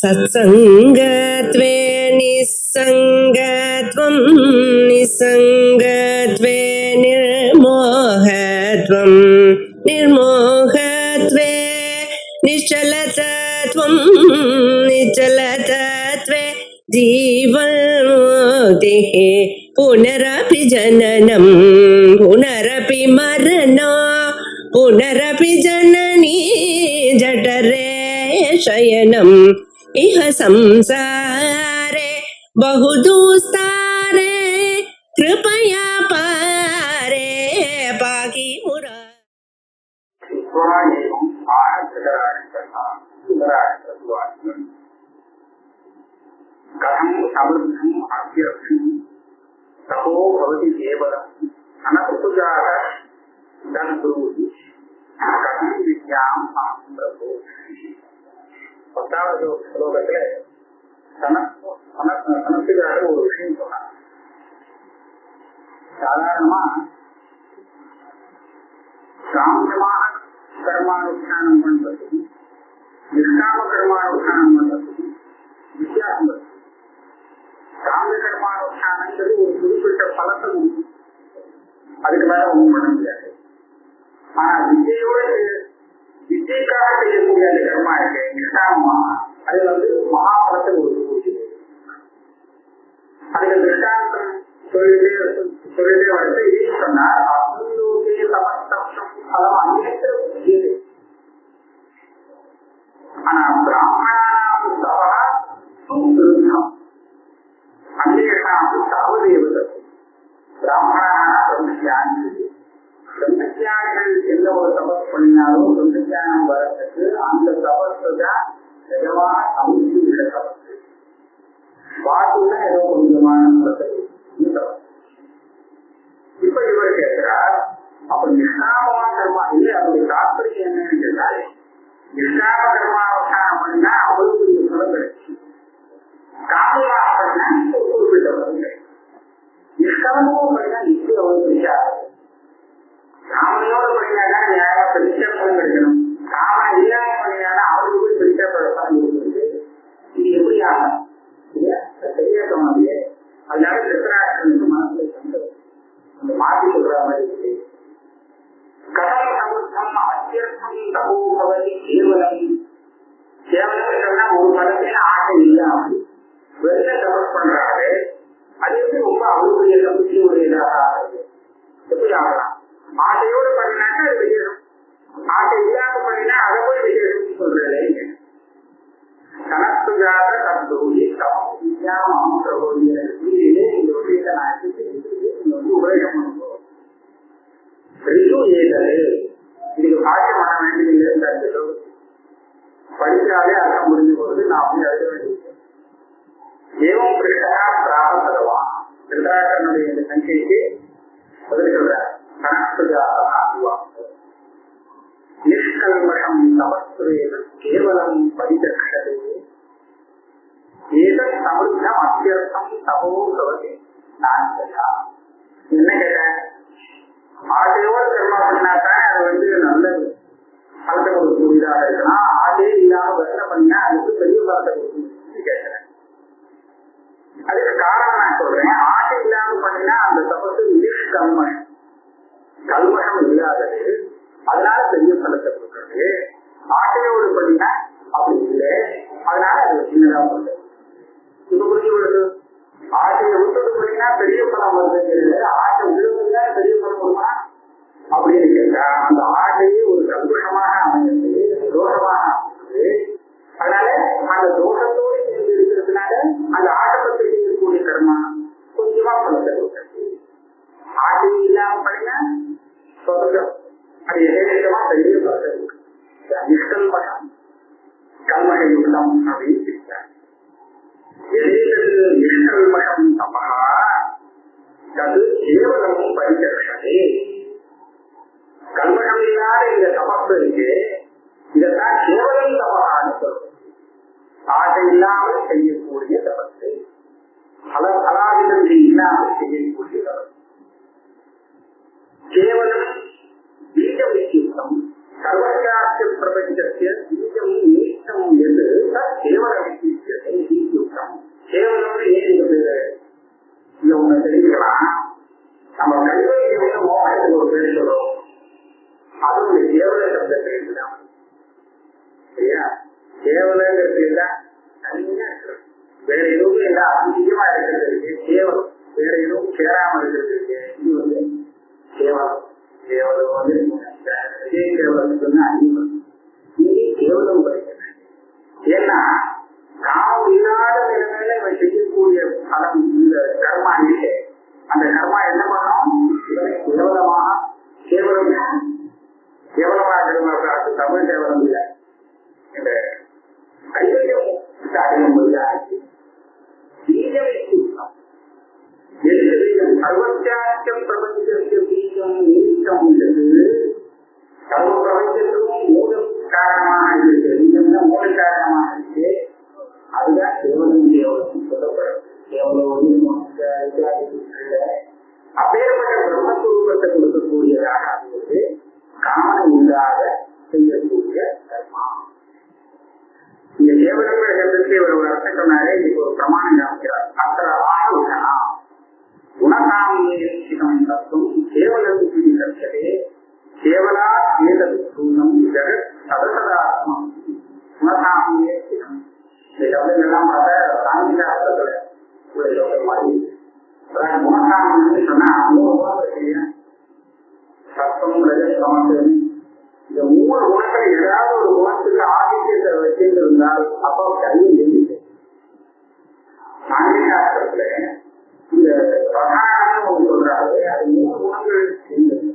सत्संगत्वे निस्संगत्वं निस्संगत्वे निर्मोहत्वं निर्मोहत्वे निश्चलतत्वं निश्चलतत्वे जीवन्मुक्तिः पुनरपि जननं पुनरपि मरणं पुनरपि जननी जठरे शयनम् इह संसारे बहुदुस्तारे कृपया पारे पाहि मुरारे। कथं समृद्धम् अभ्यर्थम् तपो भवति केवलम् अनपृथुजाः तद्ब्रूहि कथं विद्याम् अहं प्रभो। 10வது ஸ்லோகத்துல சனத்துக்காக ஒரு விஷயம் சொன்னார். சாதாரணமா காமியமான கர்மானுஷ்டானம் பண்றதுக்கும் நிஷ்காம கர்மானுஷ்டானம் பண்றதுக்கும் வித்தியாசம் இருக்கு. காமிய கர்மானுஷ்டானங்கிறது ஒரு குறிப்பிட்ட பலத்தை கொடுக்கும், அதுக்கு மேல ஒன்றும் பண்ண முடியாது. ஆனா விஜய்க்காக செய்யக்கூடிய அந்த கர்மா இருக்கு நிஷ்காமமா, அது மகாபலத்தை கொடுக்கக்கூடிய. அதுக்கு திருஷ்டாந்தம் சொல்லிட்டே வந்து இது சொன்னார். அபூர்வ சமஸ்தம் பலம் அந்நியத்தில். ஆனா பிராமணானாம் தவா சுவிருத்தம் அந்நியனாம் தவதேவதை. பிராமணான பிரம்மஞானிகள் எந்த ஒரு தபஸ் பண்ணினாலும் பிரம்மஞானம் வரத்துக்கு அந்த தபஸு தான் நிஜமான சமூக தபஸ். பாட்டுல ஏதோ ஒரு விதமான தபஸ். இப்ப இவர் கேட்கிறார், அப்ப நிஷ்காமமா கர்மா இல்லை, அதோடைய தாற்பயம் என்னன்னு கேட்டால், நிஷ்காம கர்மாவசானம் பண்ணினா அவருக்கு இந்த பலம் கிடைச்சு, காமியமாக பண்ணினா ஒரு குறிப்பிட்ட பலம் கிடைக்கும். நிஷ்காமமும் பண்ணினா நிச்சயம் அவருக்கு தெரியாது. காமனையோடு பண்ணினாக்கா நியாயம் பெரிய பலம் கிடைக்கணும், காமம் இல்லாம பண்ணினாலும் அவருக்கு போய் பெரிய பலம் கொடுக்குறது. இது எப்படி ஆகும்? சரியா தோணலையே. அதனால திருத்தராஷ்டிரனுக்கு மனசுல சந்தோஷம் அந்த மாற்றி சொல்ற மாதிரி இருக்கு. கதம் சமுத்தம் அத்தியர்த்தம் தபோபவதி கேவலம். கேவலம் சொன்னா ஒரு பலமே ஆசை இல்லாமல் வெளில தபஸ் பண்றாரு. அது எப்படி ரொம்ப அவருடைய நம்பிக்கையுடையதாக ஆகுது? எப்படி ஆகலாம்? ஆசையோடு பண்ணினாக்கா அது விஜயம், ஆசை இல்லாம பண்ணினா அதை போய் விஜயம் சொல்றதே. கனத்துக்காக தந்தோடி தமம் பிரபோதிய வீரிலே இந்த விஷயத்தை நான் உபயோகம் பண்ணுவோம். இதுக்கு பாக்கியம் பண்ண வேண்டியது படிச்சாலே அர்த்தம் முடிஞ்சு போது நான் அப்படி எழுத வேண்டியிருக்கேன். ஏவம் கிருஷ்ணா பிராபந்தவா திருதராஷ்டிரனுடைய இந்த சங்கைக்கு பதில் சொல்றார். நிஷ்கல்மஷம் தபஸ்ரேன கேவலம் பரிதக்ஷதே ஏதம் சமுத்தம் அத்தியர்த்தம் தபோ பவதி நான்கா. என்ன கேட்டேன்? ஆசையோட கர்மா பண்ணாதான் அது நல்லது பலத்தை கொடுக்கக்கூடியதாக இருக்கலாம். ஆசையே இல்லாம வேலை பண்ணினா அதுக்கு பெரிய பலத்தை கொடுக்கணும் கேட்கிறேன். அதுக்கு காரணம் நான் சொல்றேன். ஆசை இல்லாம பண்ணினா அந்த தபசு நிஷ்கல்மஷம், கல்மஷம் இல்லாதது, அதனால பெரிய பலத்தை கொடுக்கறது. ஆசையோடு பண்ணினா அப்படி இல்லை, அதனால அது சின்னதா பண்றது. இப்ப புரிஞ்சு கொடுத்து ஆசையை விட்டுட்டு பண்ணினா பெரிய பலம் வருது. ஆசை விழுந்தா பெரிய பலம் வருமா அப்படின்னு கேட்டா அந்த ஆசையே ஒரு கல்மஷமாக அமைந்தது, தோஷமாக அமைந்தது. அதனால அந்த தோஷத்தோடு சேர்ந்து இருக்கிறதுனால அந்த ஆட்டத்தை செய்யக்கூடிய கர்மா கொஞ்சமா பலத்தை கொடுக்கறது. ஆசை இல்லாம பண்ணினா சொந்தம் அது எதிர்மா பெரிய பலத்தை கொடுக்க. நிஷ்கல்மஷம் கல்மஷம் அப்படின்னு பிரித்தார். நிஷ்கல்மஷம் தபா அது கேவலம் பரிதக்ஷதே. கல்மஷம் இல்லாத இந்த தபஸ் இருக்கு, இதத்தான் கேவலம் தபான்னு சொல்றது. ஆசை இல்லாமல் செய்யக்கூடிய தபஸ், பலாவிதங்கள் இல்லாமல் செய்யக்கூடிய தபஸ். கேவலம் பீஜம் வித்தியுக்தம் சர்வசாஸ்திர பிரபஞ்சத்திய பீஜம் நீஷ்டம் என்று கேவல வித்தியுக்தம் எல்லாம் தனியா இருக்கு. வேற எதுவும் எல்லாம் அதிகமா இருக்கிறதுக்கு கேவலம், வேற எதுவும் சேராம இருக்கிறதுக்கு இது வந்து கேவலம். கேவலம் வந்து விஜய் கேவலத்துக்கு அதிகம் இங்கே கேவலம் கிடைக்கிறது. ஏன்னா காமம் இல்லாத நிலைமையில இவன் செய்யக்கூடிய பலம் இந்த கர்மா இல்லை. அந்த கர்மா என்ன பண்ணும்? கேவலமாக கேவலம் கேவலமாக அது தமிழ் கேவலம் இல்லை. இந்த கைவரியம் சர்வத்தியாக்கம் பிரபஞ்சத்திற்கு பீஜம் நீக்கம் உள்ளது. சர்வ பிரபஞ்சத்துக்கும் மூலம் காரணமாக இருக்கு. பீஜம் மூல காரணமாக இருக்கு. அதுதான் கேவலம் கேவலம் சொல்லப்படும். கேவலம் அப்பேற்பட்ட பிரம்மஸ்வரூபத்தை கொடுக்கக்கூடியதாக அது காமம் இல்லாத செய்யக்கூடிய கர்மா. இங்க கேவலங்கிற சப்தத்தை ஒரு அர்த்தம் சொன்னாலே இதுக்கு ஒரு பிரமாணம் காமிக்கிறார். அத்தரவாக உணனா குணகாமியம் தத்துவம் கேவலம் கட்சதே கேவலா ஏதது சூனம் ஜெகத் சதசதாத்மம் குணகாமியே சிதம். இந்த சப்தங்கள்லாம் பார்த்தா சாங்கிக அர்த்தத்துல ஒரு சப்தம் மாதிரி. அதாவது குணகாமின்னு சொன்னா மூணு குணம் இல்லையா? சத்தம், ரஜஸ், சமத்துவம். இந்த மூணு குணங்கள் ஏதாவது ஒரு குணத்துக்கு ஆதிக்கத்தை வச்சிருந்தால் அப்போ கல்வி எழுதிட்டு சாங்கிகாஸ்திரத்துல இந்த பிரதானம் ஒன்று சொல்றாரு. அது மூணு குணங்கள் இருந்தது.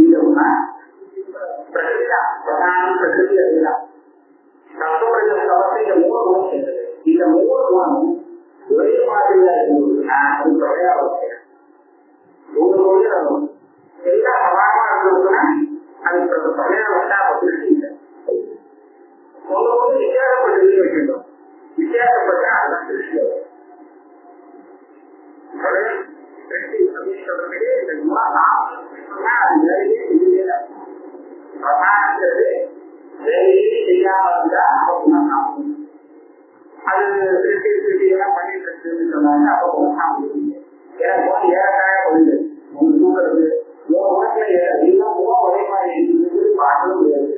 இந்த குணம் பிரகிருதா பிரதானம் பிரகிருதி அறியலாம். தத்துவ சமத்தை இந்த மூணு குணம் இருந்தது. இந்த மூணு குணம் ஒரே மாதிரியா இருந்ததுன்னா அது பிரபையா அவசியம். மூணு கோயில் எல்லா சமானமா இருந்ததுன்னா அது பிரபையா வந்தா திருஷ்டி இல்லை. ஒன்று வித்தியாசப்பட்டு வைக்கணும். வித்தியாசப்பட்டா அதுதான் திருஷ்டி. திருஷ்டி அப்படின்னு சொல்றதே இந்த பிரதானங்கிறது வேலையே செய்யாம இருந்தா குணம். அது திருஷ்டி திருஷ்டி எல்லாம் பண்ணிட்டு இருக்குன்னு சொன்னாங்க. அப்ப குணம் எனக்கு ஏறக்காக போயிடுது. ஒன்று தூக்குறது உனக்குல எல்லாம் ஒரே மாதிரி இருக்குது பார்க்கவே முடியாது.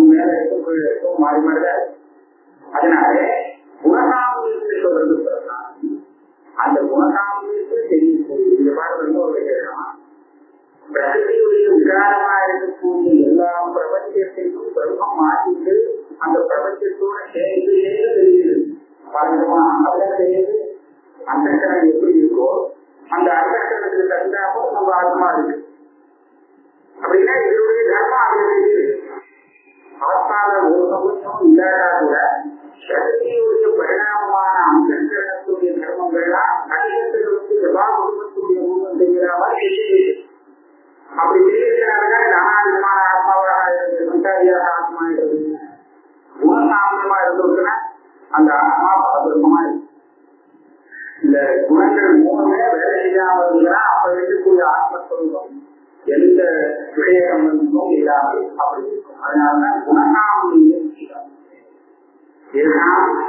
மேல இருக்கும் மாறி மாறிதான். அதனால குணகாமியத்தை சொல்றது அந்த குணகாமியத்தை தெரியும். இந்த பாடல் ஒரு கேட்கலாம். பிரகிருதியுடைய விகாரமா இருக்கக்கூடிய எல்லா பிரபஞ்சத்திற்கும் பிரம்மம் மாற்றிட்டு அந்த பிரபஞ்சத்தோட சேர்ந்து தெரியுது. பாருங்கம்மா அப்படியே தெரியுது. அந்த கணம் எப்படி இருக்கோ அந்த அர்த்தத்துக்கு தகுந்தாப்போ நம்ம ஆத்மா இருக்கு. அப்படின்னா இதனுடைய தர்மம் அது தெரியுது. ஆத்மால ஒரு சமூகம் இல்லாதா கூட பிரகிருதியுடைய பரிணாமமான அங்கங்களுடைய தர்மங்கள்லாம் கணிதத்திற்கு எல்லா குடும்பத்துடைய மூலம் தெரிகிற மாதிரி தெரியுது. அப்படி தெரியுதுனால நானாத்மான ஆத்மாவாக இருக்கு, சந்தாரியாக ஆத்மா இருக்கு, குணசாமமா இருந்ததுன்னா அந்த ஆத்மா பரபிரமமா இருக்கு. இந்த குணங்கள் மூலமே வேலை செய்யாமல் இருந்தா அப்ப இருக்கக்கூடிய ஆத்மஸ்வரூபம் எந்த விடய சம்பந்தமும் இல்லாமல் அப்படி இருக்கும். அதனாலதான் குணகாமியம்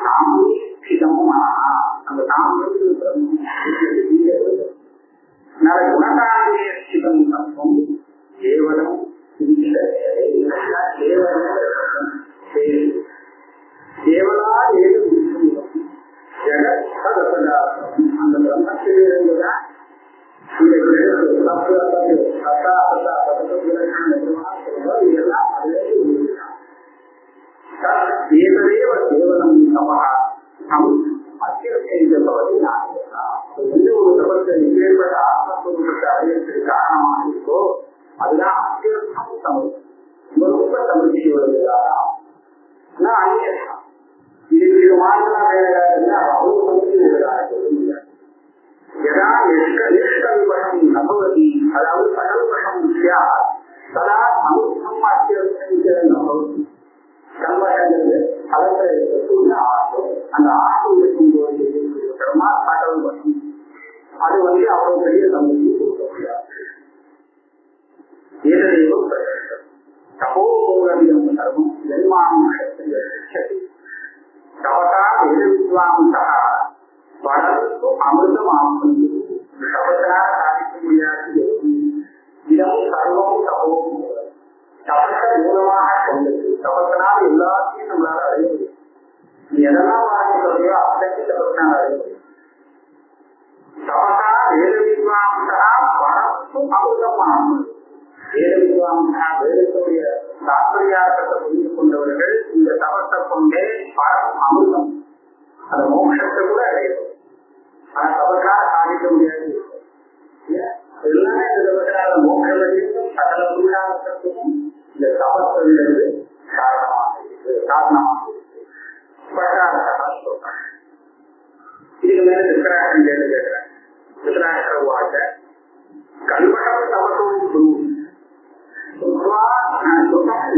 சாமியமும் அந்த சாமியம் குணகாமியம் தத்துவம் கேவலம் கேவலா ஏழு அந்த பிரம்மத்திலிருந்துதான் இதெல்லாம் ஏதேவ கேவலம் அத்தியபவதி எந்த ஒரு தபத்தை ஏற்பட்ட ஆத்மஸ்வரூபத்தை அடையறதுக்கு காரணமாக இருக்கோ அதுதான் அத்தியர்த்தம் தமிழ். ரொம்ப தமிழ்ச்சி வருவதாக அந்நியம் இது மாற்றலாம் வேலையா அவங்க தமிழ்ச்சி வருவதாக சொல்ல முடியாது. நபவதி அதாவது கடல்பஷம் சதா சமுத்திரம் அத்தியர்த்தம் நபவதி. கல்வசங்கிறது கடல்ல இருக்கக்கூடிய ஆசை. அந்த ஆசை இருக்கும்போது கடல் பஷம் அது அவ்வளவு பெரிய தமிழ்ச்சி கொடுக்க முடியாது. ஏதேவம் தபோகோரவியம் சர்வம் ஜென்மாம்சத்தை தவதா வேதவித்வாம்சா வளர்த்து அமிர்தம் ஆகும். தபத்தினால் சாதிக்க முடியாது. இதம் சர்வம் தபோகம் தபத்தை மூலமாக கொண்டது. தபத்தினால் எல்லாத்தையும் நம்மளால அடைய முடியும். எதெல்லாம் வாழ்க்கை சொல்றியோ அத்தனை தபஸ்னா தபசா வேத வித்வாம்சா பரப்பு அமிர்தமாகும். வேத வித்வாம்சா வேதத்துடைய தாத்பரியார்த்தத்தை புரிந்து கொண்டவர்கள் இந்த தபத்தை கொண்டே பரம் அமிர்தம் அந்த மோட்சத்தை கூட அடையும். ஆனா தபசா சாதிக்க முடியாது. எல்லாமே இந்த தபசால மோட்சத்தையும் சகல புருஷார்த்தத்துக்கும் இந்த தபஸ்ங்கிறது காரணமாக இருக்கு, காரணமாக இருக்கு. இதுக்கு மேல திருத்தராஷ்டிரம் கேள்வி கேட்கிறேன். திருத்தராஷ்டிர வாக்க கல்வகம் தவத்தோடு குரு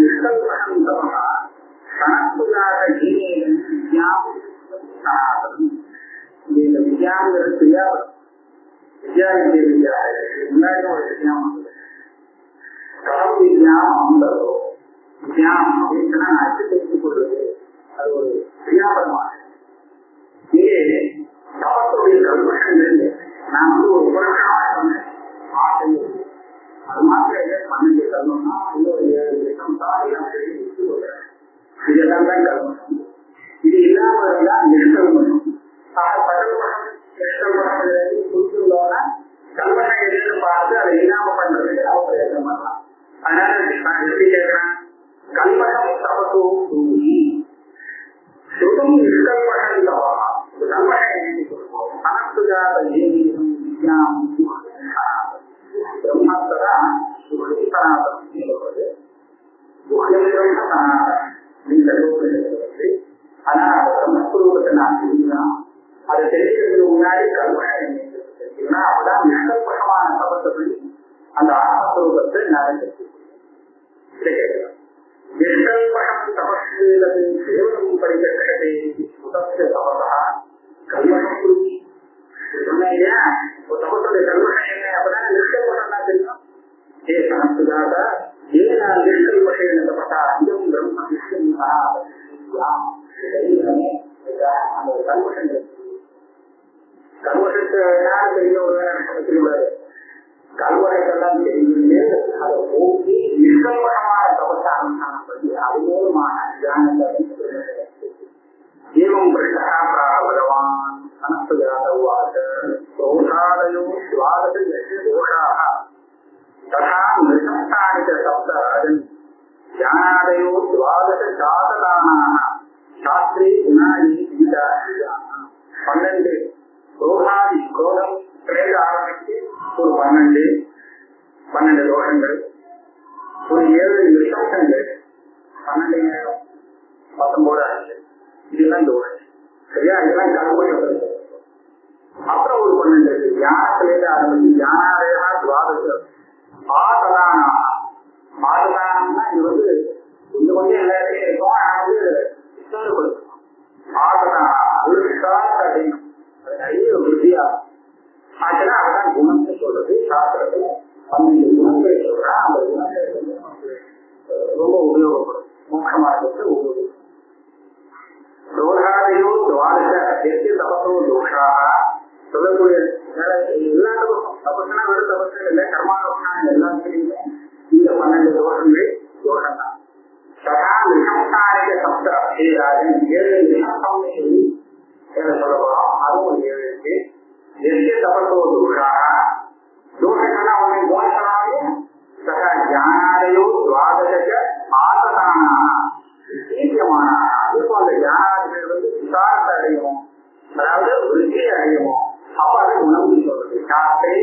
நிஷ்கல்வகம் தவா சனத்துதாக ஜீனேகன் வித்யாம் சனாதனம். இந்த வித்யாங்கிறது தெரியாது. வித்யாவித்ய வித்யா முன்னாடி ஒரு வித்யாம் கலம் வித்யாம் அந்தரோ வித்யாம் அப்படின்னு நான் அச்சு தெரிந்து கொள்வது அது ஒரு வியாபாரமாக. இங்கே தவத்துடைய கல்வர்கள் நான் ஒரு புறக்கணமாக சொன்னேன். ஆசை அது மாத்திரம் 12 கல்வம்னா இன்னொரு 7 லட்சம் தாண்டி நான் தெரிவித்து கொள்கிறேன். இதெல்லாம் தான் கல்வம். இது இல்லாமதான் நிஷ்கல்வம். பகல்வகம் நிஷ்கல்வகம் புரிஞ்சுள்ளோம்னா கல்வனை எடுத்து பார்த்து அதை இல்லாம பண்றதுக்கு அவங்க பிரயத்தனம் பண்ணலாம். அதனால நான் எப்படி கேட்கிறேன், கல்வகம் தவத்தோ தூங்கி சுகம் நிஷ்கல்வகம் தவா அனத்துஜாத ஜீவிதம் வித்யாம் பிரம்மத்தரா சுகம் சனாதனம் சொல்வது முக்கியம் பிரம்ம சனாதனம் இந்த லோகத்தில். ஆனா அந்த பிரம்மஸ்வரூபத்தை நான் தெரிஞ்சுதான் அதை தெரிவிக்கிறதுக்கு முன்னாடி கல்வகம் தெரிஞ்சுக்கணும். அப்பதான் நிஷ்கல்வகமான தபத்தை அந்த ஆத்மஸ்வரூபத்தை நான் தெரிஞ்சுக்கிறேன். நிஷ்கல்வகம் தபஸ்வேதத்தின் சேவனம் பரிகட்டத்தை சுதஸ்ய தபசா கல்வகம் குருவி சொன்னேன் இல்லையா. ஒரு தபத்துடைய கல்வகம் என்ன அப்பதான் நிஷ்கல்வகம் தான் தெரியும். ஏ சனத்துதாக ஏனா நிஷ்கல்வகேன தபசா இதம் பிரம்ம விஷ்ணு அந்த கல்வகம் கல்வகத்தை யாரும் தெரியும் ஒரு தெரியாது. கல்வகைகள்லாம் தெரிஞ்சு அதை போக்கி நிஷ்கல்வகமான தபசானுஷ்டானம் பண்ணி அது மூலமான தியானத்தை ஏவம் பிரஷ்டா பகவான் அனஸ்தஜாதவாத தோஷாலயோ துவாதச தோஷாக ததா நிசம்தானி சப்தராஜன் தியானாதயோ துவாதச சாததானாக சாஸ்திரே குணாயி கீதா 12 ரோகாதி கோலம் கிரேத ஆரம்பித்து ஒரு 12 தோஷங்கள், ஒரு 7 நிசப்தங்கள், 12 19 இதெல்லாம் தோஷம். சரியா? இதெல்லாம் கல்வகம். அப்புறம் ஒரு 12 தியானத்திலேருந்து ஆரம்பிச்சு தியானாதயா துவாதச ஆததானா. ஆததானம்னா இது வந்து கொஞ்சம் கொஞ்சம் எல்லாருமே இருக்கும். ஆததானா ஒரு விசாரத்தை அடையணும். நிறைய விருத்தியா ஆச்சுன்னா அதுதான் குணம்னு சொல்றது. சாஸ்திரத்துல 12 குணங்களை சொல்றா. அந்த குணங்கள் ரொம்ப உபயோகப்படும். மோட்சமார்க்கத்தை உபயோகப்படும். தோஷாதையோ துவாதச எட்டு தபசோ தோஷாக சொல்லக்கூடிய எல்லா தபசும் தபசுனா வெறும் தபசு இல்லை, கர்மாதோஷா எல்லாத்துலையுமே இந்த 12 தோஷங்கள் தோஷம் தான். சதா நிசம்தானிக சப்த ராஜன் 7 நிசம்தம் சொல்லி சொல்ல போறோம். அதுவும் ஒரு 7 இருக்கு. எட்டு தபசோ தோஷாக தோஷங்கள்லாம் ஒன்று தோஷனாவே சதா ஜானாதையோ துவாதச ஆததானா தீவிரமான அதுக்கும் அந்த ஞானாதிகள் வந்து விசாரத்தை அடையும், அதாவது விருத்தியை அடையும். அப்ப அது உணவு சொல்றது. சாஸ்திரே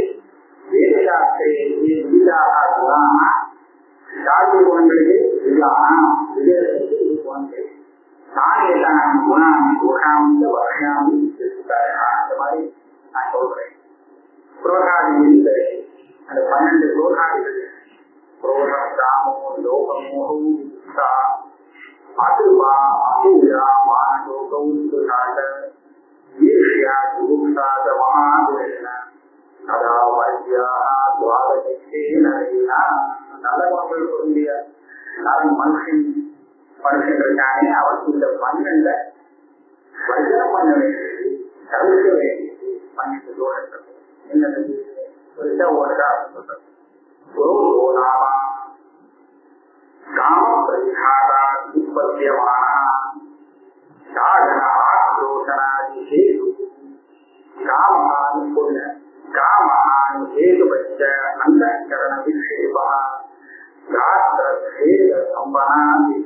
வேத சாஸ்திரே விதிதாக குணானா சாஸ்திர குணங்களுக்கு விதானா விஜயத்துக்கு இது குணங்கள் நானேதான் குணாமி தோஷாமி வருஷாமி அந்த மாதிரி நான் சொல்றேன். புரோகாதிகள் அந்த 12 புரோகாதிகள் புரோகம் ராமோ லோகமோ அதுவா அசூயா மானோகௌசாத ஈர்ஷ்யா சுகுப்சாத மகாதுரேன கதா வர்யா துவாதசேனா. நல்ல குணங்கள் பொருந்திய மனுஷங்களுக்கானே அவருக்கு இந்த 12 வர்ஜனம் பண்ண வேண்டியது, தவிர்க்க வேண்டியது 12 தோஷங்கள். என்னது ஓடுதா சொல்றது. நாமா காம பிரதிகாரா உற்பத்தியமான சாதனா बंधनादि हेतु कामहान पुण्य कामहान हेतु बच्च अंतःकरण विक्षेप गात्र भेद संपन्नादि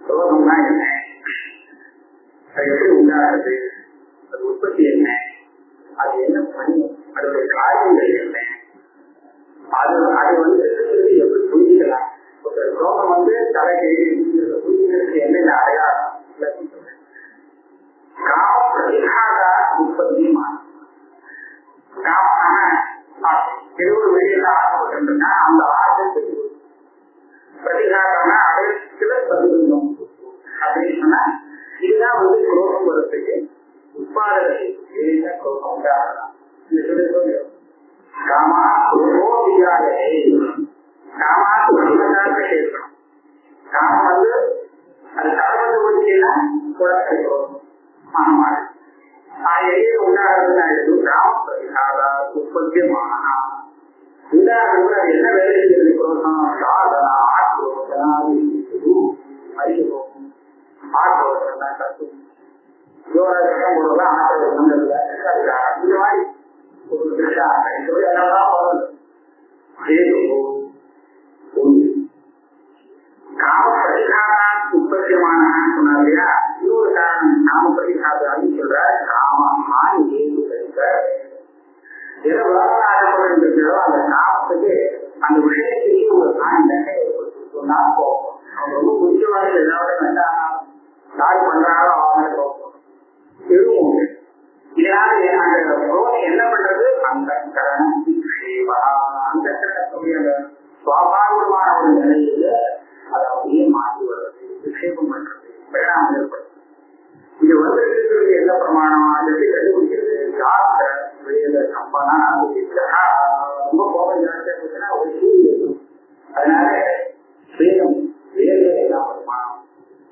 ரோகம்னா என்ன, எப்படி உண்டாகிறது, அது உற்பத்தி என்ன, அது என்ன பண்ணும், அதோடைய காரியங்கள் என்ன, அது எப்படி புரிஞ்சுக்கலாம். ரோகம் தலைக்கு புரிஞ்சுக்கிறதுக்கு என்னென்ன அடையாளம் காம பிரதிகார உற்பத்தியுமான காம ஏதோ ஒரு வெளியில ஆசைப்பட்டிருந்தா அந்த ஆசை பிரதிகாரம்னா அதை சில பதிலும் அப்படின்னு சொன்னா இதுதான் குரோகம் வரத்துக்கு உட்பாதனை குரோகம் உண்டாகலாம். காமா குரோதியாக காமாக்கு உலகத்தான் சேர்க்கணும். காமம் அது கடவுள் போச்சுன்னா குழந்தை மனமாறு எங்கே உண்டாகிறதுனா காம பிரதிகார உற்பத்தியமான உதாரணம் அது என்ன வேலை செய்யறது குரோகம் சாதனா ஆத்ரோதனா அறிவோம் ஆத்ரோதம் தான் கட்டும் யோகம் போடுறதா ஆத்ரோதம் இந்த மாதிரி ஒரு எல்லாம் காம பிரதிகாரா உற்பத்தியமான சொன்னார் இல்லையா. இன்னொரு காரணம் காம பிரதிகாரம் சொல்ற காமமான ஏது எதை வளர்ந்தாரோ அந்த காமத்துக்கு அந்த விஷயத்துக்கு ஒரு காரணத்தை சொன்னா போகும். அவங்க ரொம்ப முக்கியமான ஏதாவது வேண்டாம் யார் பண்றாரோ அவங்க எழுவும். இதனால அந்த ரோகம் என்ன பண்றது, அந்த கரணம் அந்த கரணத்துடைய சுவாபாவிகமான ஒரு நிலையில அதை அப்படியே மாற்றி வர்றது, விக்ஷேபம் பண்றது, பரிணாமம் ஏற்படுது. இது இருக்கிறது என்ன பிரமாணம், அதை கண்டுபிடிக்கிறது யாத்திர வேத சம்பனா ரொம்ப கோபம் ஜாஸ்தியா இருந்துச்சுன்னா ஒரு சூழல் இருக்கும். அதனால வேதம் வேத எல்லாம் பிரமாணம்.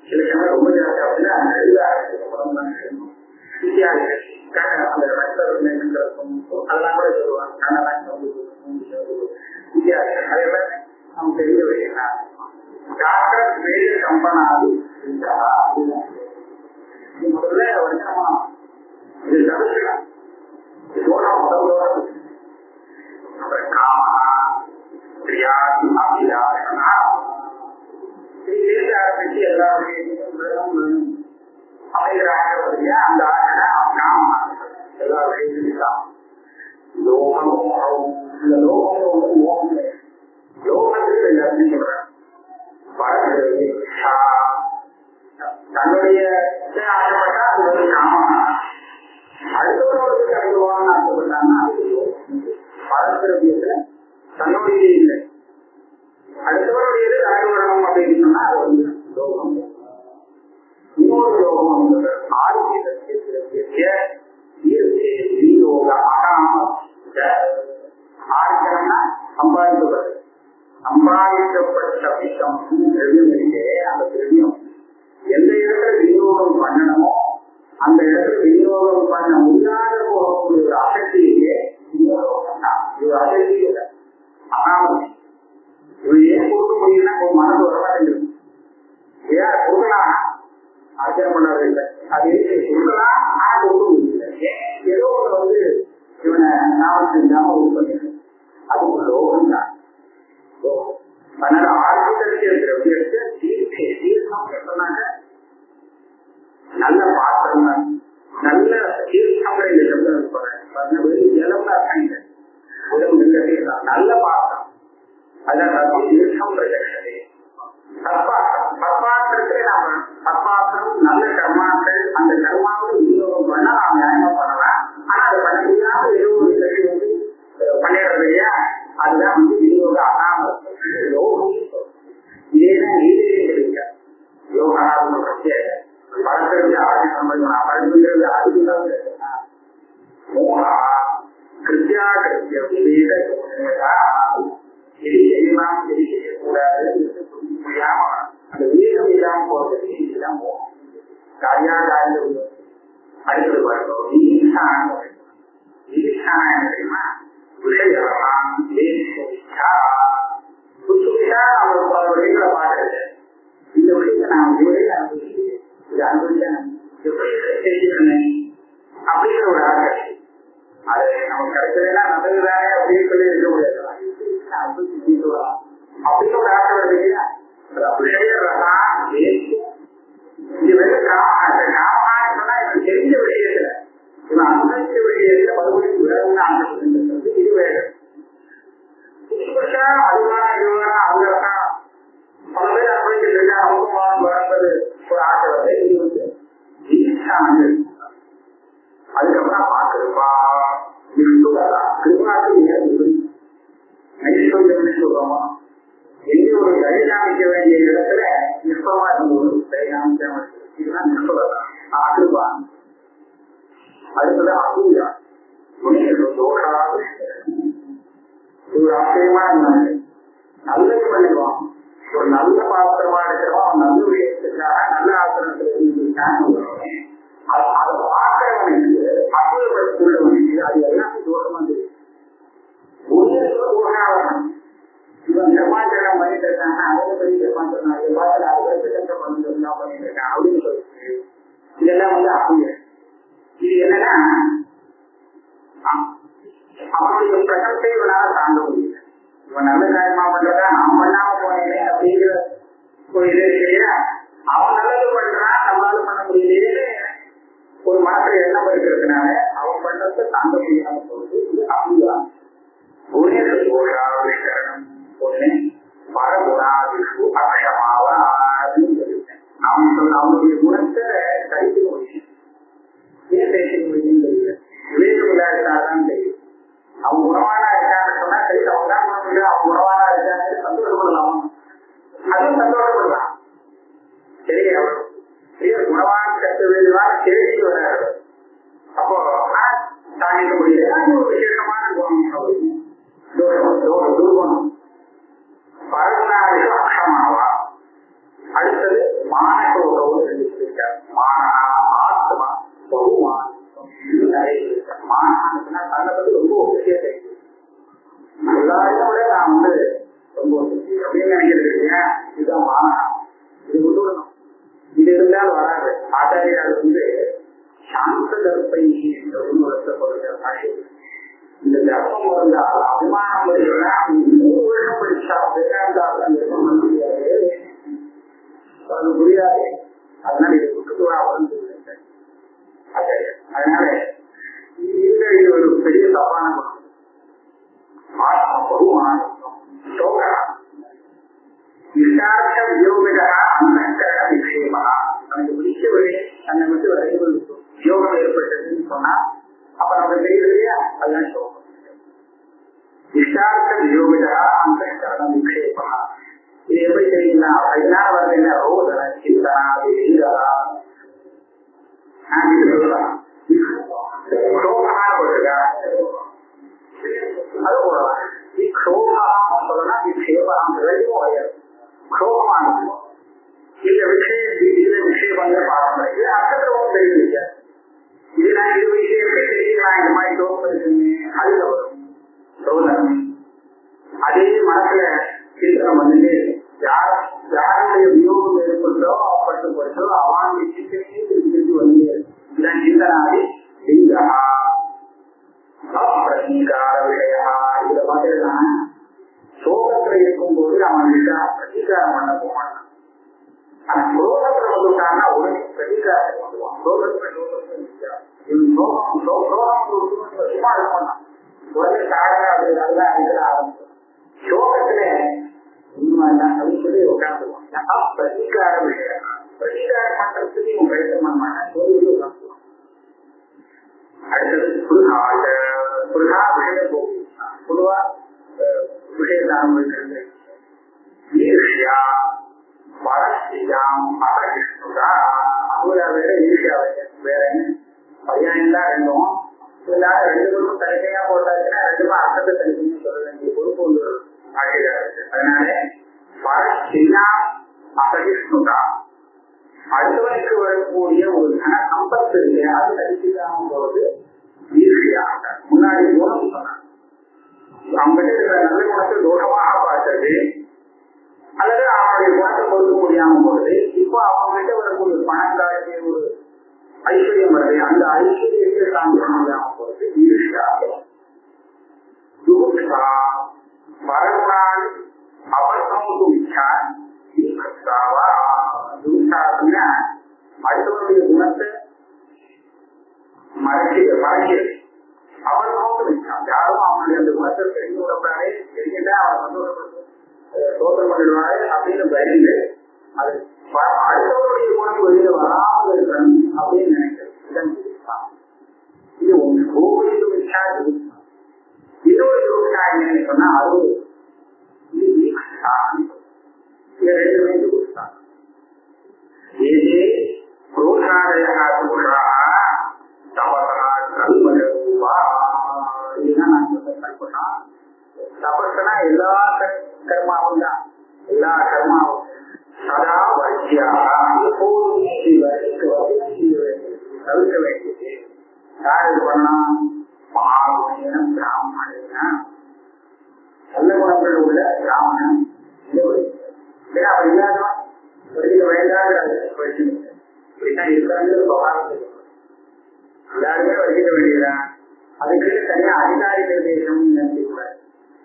சில சமயம் ரொம்ப ஜாஸ்தியா அப்படின்னா அந்த எழுதாரம் தான் செய்யணும். அந்த ரத்தம் அதெல்லாம் கூட சொல்லுவாங்க. கண்ணெல்லாம் வித்தியாசம் அதே மாதிரி நம்ம தெரிஞ்ச விஷயம் டாக்டர் வேத சம்பனாது முதல்ல வருஷமா இது தவிர்க்கலாம். அப்புறம் காமா பிரியாதி அபிலாஷனா ஆரம்பிச்சு எல்லாருமே அமைகிறாங்க. அந்த ஆசனா காமா எல்லா விஷயத்தான் லோகம் இந்த லோகம் மோகம் லோகத்துக்கு எல்லாத்தையும் சொல்றாங்க. தன்னுடைய ஆசைப்பட்டா அது ஒரு காமனா, அடுத்தவர்களுக்கு அடைவான்னு ஆசைப்பட்டாங்கன்னா அது பரஸ்பரத்துல தன்னுடைய இல்லை அடுத்தவருடைய அடைவரம் அப்படின்னு சொன்னா அது லோகம். இன்னொரு லோகம் ஆர்ஜனம்னா சம்பாதிக்கப்பட்டது. சம்பாதிக்கப்பட்ட விஷம் திரவியம் இருக்கே, அந்த திரவியம் எந்த இடத்துல விநியோகம் பண்ணணுமோ அந்த இடத்துல விநியோகம் பண்ண முடியாத போகக்கூடிய ஒரு அசக்தியே விநியோகம் பண்ணலாம். இது அசக்தி இல்லை, அனாமதி. இவன் ஏன் கொடுக்க முடியும்னா ஒரு மனது வரமாட்டேங்குது. ஏன் கொடுக்கலாம், ஆச்சரியம் பண்ணாத இல்லை, அது கொடுக்கலாம் ஆனா கொடுக்க முடியல. ஏதோ ஒன்று இவனை நாம செஞ்சாம இது பண்ணிடு, அது ஒரு லோகம் தான். அதனால ஆர்கிடெக்சர் திரவியத்தை தீர்த்தம் சொன்னாங்க. நல்ல பாத்திரம் தான், நல்ல தீர்த்தங்களை நல்ல பாத்திரம், அதான் தீர்த்தம் பிரதட்சணை. சத்பாத்திரத்திலே நாம சத்பாத்திரம் நல்ல கர்மாக்கள், அந்த கர்மாவை விநியோகம் பண்ண நாம் நியாயமா பண்ணலாம். ஆனா அதை பண்ண முடியாம ஏதோ ஒரு சரி பண்ணிடுறது இல்லையா, அதுதான் விநியோக அனாம யோகம். இதேதான் நீதியே கிடைக்க யோகாத்ம பிரத்யேக பழக்கிறது பழகுங்கிறது அதுதான் மோகா கிருத்தியா கிருத்திய விவேக எது செய்யலாம் எது செய்யக்கூடாது முடியாம அந்த விவேகம் இல்லாம போறது இதுதான் மோகம். காரியாகாரியம் அடுத்தது வரணும் தெரியுமா, விஷயம் அவருடைய பாக்குறது நான் இதுவரையும் அனுபவிச்சு இது அனுபவிச்சேன் எப்படி செஞ்சுக்கணும் அப்படிங்கிற ஒரு ஆசை. அது நமக்கு கிடைச்சதுன்னா நல்லதுதானே அப்படின்னு சொல்லி இருக்க முடியாது. அப்படின்னு ஒரு ஆசை வருது இல்லையா? விஷயத்தான் இது வந்து காமான்னு சொன்னா இவன் தெரிஞ்ச விஷயத்துல இவன் அனுபவிச்ச விஷயத்துல மறுபடியும் விடணும்னு ஆசைப்படுறது இது வேணும். புதுசா அதுதான் இதுதான் அதுதான் பல பேர் அனுபவிச்சுட்டு இருக்கா. அவங்களும் வளர்ந்தது ஒரு ஆசை வந்து இது வந்து அதுக்கப்புறம் பாக்குறப்பா கிருபாக்கு ஐஸ்வர்யம்னு சொல்றோமா எங்க ஒரு கைகாமிக்க வேண்டிய இடத்துல நிற்பமா இருந்தது கைகாமிக்க இதுதான் நிற்பதா கிருபா. அடுத்தது அசூயா தோஷாக ஒரு ஆச்சரியமான நல்லது பண்ணிடுவான். ஒரு நல்ல பாத்திரமா இருக்கிறவன் நல்ல விஷயத்துக்காக நல்ல ஆசிரமத்தில் இருந்துட்டாங்க. அதை பார்க்கிறவனுக்கு அசுரப்படுத்துள்ளவனுக்கு அது எல்லாமே தோஷமா தெரியும். ஒரே தோஷாவன் இவன் ஜமாச்சரம் பண்ணிட்டு இருக்காங்க. அவங்க போய் ஜமாச்சரம் பண்ணிட்டு இருக்கான் அப்படின்னு சொல்லிட்டு இதெல்லாம் வந்து அசூய. இது என்னன்னா அவனுடைய பிரகத்தை இவனால தாங்க முடியல. இவன் நல்ல காரியமா பண்றதா நான் பண்ணாம போனேன் அப்படிங்கிற ஒரு இதே இல்லையா? அவன் நல்லது பண்றான் நம்மளால பண்ண முடியலையே ஒரு மனத்துல எண்ணம் இருக்கிறதுனால அவன் பண்றத தாங்க முடியாம போகுது. இது அசூயா. ஒரே தோஷாவிஷ்கரணம் ஒண்ணு பரகுணாவிஷ்ணு அக்ஷமாவா அப்படின்னு சொல்லிட்டேன். அவன் சொன்ன அவனுடைய குணத்தை கைத்து முடியும். ஏன் கைத்து முடியும்னு தெரியல. விவேகம் இல்லாதான் தெரியும். அவங்க குணவானா இருக்கான்னு சொன்னா சரி அவங்க தான் குணம் இல்லை. அவங்க குணவானா இருக்கான்னு சந்தோஷப்படலாம். அதுவும் சந்தோஷப்படலாம். சரி அவர் குணவான கட்ட வேண்டுதான் கேள்வி வராது. அப்போ தாங்கிக்க முடியல. ஒரு விசேஷமான குணம் துர்குணம் பரகுணாவிக அக்ஷமாவா. அடுத்தது மானகோகோடு சொல்லியிருக்கார். மானகா ஆத்மா பகுமான் மானகா தன்னை பத்தி ரொம்ப விஷயத்தை எல்லாரையும் விட நான் வந்து ரொம்ப அப்படின்னு நினைக்கிறது இல்லையா? இதுதான் மானகா. இது விட்டுவிடணும். இது இருந்தால் வராது. ஆச்சாரியால் வந்து சாந்த கற்பை என்ற உருவத்தை பாஷை இந்த கர்ப்பம் வந்தால் அபிமானம் வருகிறதா 3 வருஷம் படிச்சா வேண்டாம் அது புரியாது. அதனால இது சுற்றுலா வந்து அதனால இது ஒரு பெரிய தப்பான குணம். ஆத்ம பகுமானம் சோகா இஷ்டார்த்த வியோகா அந்தகரண விஷயமா நமக்கு பிடிச்ச வழி தன்னை விட்டு வரைகள் யோகம் ஏற்பட்டதுன்னு சொன்னா அப்ப நமக்கு தெரியுது இல்லையா? அதுதான் சோகம். இஷ்டார்த்த வியோகா அந்தகரண விஷயமா இது எப்படி தெரியுங்களா? அதனால வரல ரோதன சிந்தனா வீரா போட்டுக்கா அது போடலாம். சொல்லலாம் விக்ஷேபம் ரெண்டும் கிடையாது. க்ஷோபமான இந்த விஷயம் வந்து பார்க்கணும். இது அர்த்தம் தெரியுது. இது நான் இது விஷயத்தை நான் இந்த மாதிரி சோகம் இருக்குங்க அதுல வரும் சோதனை. அதே மனசுல சித்திரம் வந்து யாருடைய வியோகம் ஏற்பட்டோ அப்பட்டு போட்டோ அவன் திருப்பி வந்து இதன் சிந்தனாதி லிங்கா அப்பிரதீகார விஷயா. இந்த மாதிரிதான் சோகத்துல இருக்கும்போது அவன் பிரதீகாரம் பண்ண போவான். அந்த சோகத்துல வந்துட்டான்னா உடனே பிரதீகாரத்தை வந்துவான். சோகத்துல சும்மா இது பண்ணான் உடனே காரணம் அப்படின்னால ஆரம்பிச்சோம். சோகத்துல அப்படின்னு சொல்லி உட்காந்துருவான். பிரதீகார விஷயம் பிரதீகாரம் பண்றதுக்கு இவன் பிரயத்தனம் பண்ண மாட்டான். சொல்லி உட்காந்துருவான். அடுத்தது புருஷா விஷயம் போகும். பொதுவா விஷயத்தான் ஈர்ஷியா பரஸ்தியாம் அகிஷ்ணுதா. அவங்கள வேற ஈர்ஷியா வேற பையன் தான் ரெண்டும் இல்லாத 2 பேரும் தனிமையா போட்டாச்சுன்னா 2மே அர்த்தத்தை தனிமைன்னு சொல்ல வேண்டிய பொறுப்பு வந்து ஆகிடாது. அதனால பரஸ்தியாம் அகிஷ்ணுதா அடுத்தவனுக்கு வரக்கூடிய ஒரு தன சம்பத்து இருக்கு. அது தனிச்சுக்காம போது ஈர்ஷியாக முன்னாடி குணம் சொன்னாங்க. அவங்ககிட்ட இருக்கிற நல்ல குணத்தை தோஷமாக பார்த்தது அல்லது அவனுடைய குணத்தை கொடுக்க முடியாம போறது இப்போ அவங்க கிட்ட வரக்கூடிய பணம் காட்சி ஒரு ஐஸ்வர்யம் வருது, அந்த ஐஸ்வர்யத்தை தாங்க முடியாம போறது ஈர்ஷா. துர்ஷா மரணால் அவசமுது இச்சா துர்ஷாவா. துர்ஷா அப்படின்னா அடுத்தவருடைய குணத்தை மறைக்கிறது. அவசமுது இச்சா, யாரும் அவனுடைய அந்த குணத்தை தெரிஞ்சு விடக்கூடாது, தெரிஞ்சுட்டா அவன் சந்தோஷப்படுத்து தோற்றம் பண்ணிடுவாரு அப்படின்னு பயந்து அது அடுத்தவருடைய குணம் வெளியில வராமல் இருக்கணும் அப்படின்னு நினைக்கிறது. இது ஒன்று. ஒவ்வொரு துர்ஷா துர்ஷா. இன்னொரு துர்ஷா என்னன்னு சொன்னா அது ரெண்டுமே துர்ஷா. ஏதே புரோஷாதயா துர்ஷா தபசா கல்பரூபா. இதுதான் நான் சொல்ல கல்பனா. தபசனா எல்லா கர்மாவும் தான், எல்லா கர்மாவும் சதா வரிசையாக எப்போதுமே தவிர்க்க வேண்டியது. யார் இது பண்ணலாம்? பாவன பிராமணனா, நல்ல குணங்கள் உள்ள பிராமணன். ஏன்னா அவர் இல்லாதவன் வெளியில வேண்டாத இப்படித்தான் இருக்கிறாங்க. எல்லாருமே வகிக்க வேண்டியதுதான். அதுக்கு தனியா அதிகாரி நிர்தேசம் நினைக்கக்கூடாது.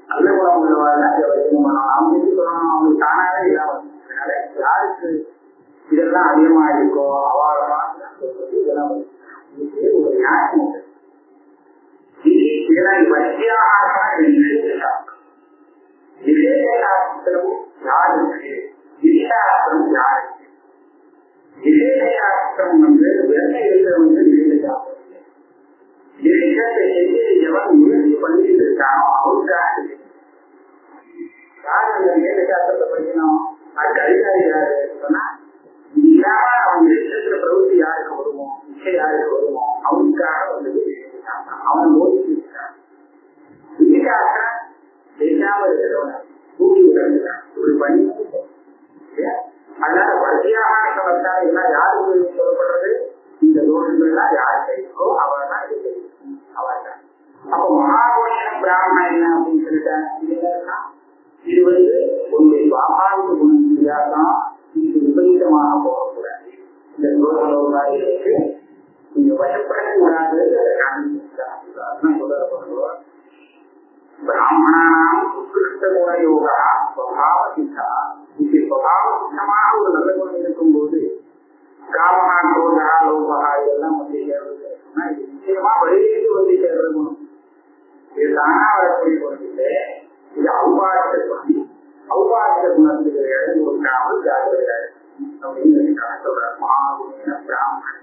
நல்ல குணம் உள்ளவாள் வைக்கணும் பண்ணணும். அவங்க எப்படி சொல்லணும்? அவங்களுக்கு தானாவே இல்லாம. அதனால யாருக்கு இதெல்லாம் அதிகமா இருக்கோ அவாளமா இதெல்லாம் ஒரு நியாயம் உண்டு. இதெல்லாம் வசியாக விசேஷாஸ்திரம் யாருக்கு, விசாஸ்திரம் யாருக்கு? விசேஷாஸ்திரம் வேலை இருக்கிறவங்க விசேஷாஸ்திரம். விசேஷத்தை செஞ்சு எவன் முயற்சி பண்ணிட்டு இருக்கானோ அவருக்காக யார் அந்த விசேஷாஸ்திரத்தை படிக்கணும்? அதுக்கு அதிகாரி யாரு சொன்னா இல்லாம அவன் விசேஷத்துல பிரவೃತ್ತಿ யாருக்கு வருமோ, இச்சை யாருக்கு வருமோ அவனுக்காக வந்து அவன் ஓடிட்டு இருக்கான். விசேஷாஸ்திரம் பேசாம இருக்கிறவன கூட்டி விடுறான் ஒரு பண்ணி. அதனால வரிசையாக வந்தால் எல்லாம் யாருக்கு சொல்லப்படுறது? இந்த தோஷங்கள்லாம் யாருக்கு இருக்கோ அவள் தான் இது தெரியும், அவள் தான். அப்போ மகாபோஷணம் பிராமணன் என்ன அப்படின்னு சொல்லிட்டேன். இது உங்களுடைய சுவாபாவிக குணம் சரியாதான், இது விபரீதமாக போகக்கூடாது. இந்த தோஷங்களுக்கு நீங்க வசப்படக்கூடாது. சொல்லப்படுவோம் பிராமணாம் உத்கிருஷ்ட குணயோகா ஸ்வபாவசித்தா. இது ஸ்வபாவசித்தமாக ஒரு நல்ல குணம் இருக்கும் போது காமனா கோதா லோபா இதெல்லாம் வந்து சேர்றது. இது நிச்சயமா வெளியிட்டு வந்து சேர்றது குணம். இது தானா வரக்கூடிய குணம் இல்லை. இது ஔபாசிய குணம். ஔபாசிய குணத்துக்கு இடம் கொடுக்காமல் ஜாகிரதையாக அப்படின்னு சொல்றார். மகாகுண பிராமணன்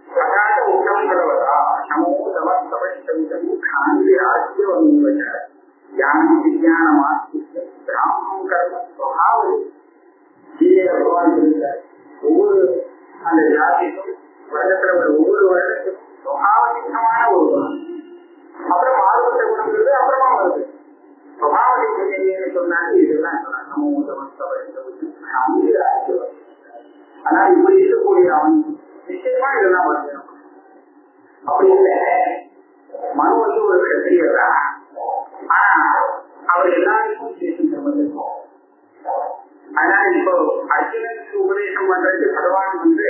பிரகாச உத்தம் கடவதா நமோ தவம் தவசித்தம் காந்தி ஆசியம் ஞானம் விஜயானமா பிராமணம் கர்ம சுவாவம் பகவான் சொல்லிட்டார். ஒவ்வொரு அந்த ஜாதிக்கும் வருடத்துல ஒவ்வொரு வருடத்துக்கும் சுவாவசித்தமான ஒரு குணம். அப்புறம் மாறுபட்ட குணங்கிறது அப்புறமா வருது. சுவாவசித்தம் சொன்னாங்க இதெல்லாம் நமோ தவம் தவசித்தம் ஆசியம். ஆனா இப்படி இருக்கக்கூடிய அவன் நிச்சயமா இதெல்லாம் வரணும். அப்படி இல்லை, மனு வந்து ஒரு கட்சியர் தான். ஆனா அவர் எல்லாருக்கும் சேர்த்து சம்பந்திருப்போம். அதனால இப்போ அர்ஜுனனுக்கு உபதேசம் பண்றது பகவான் வந்து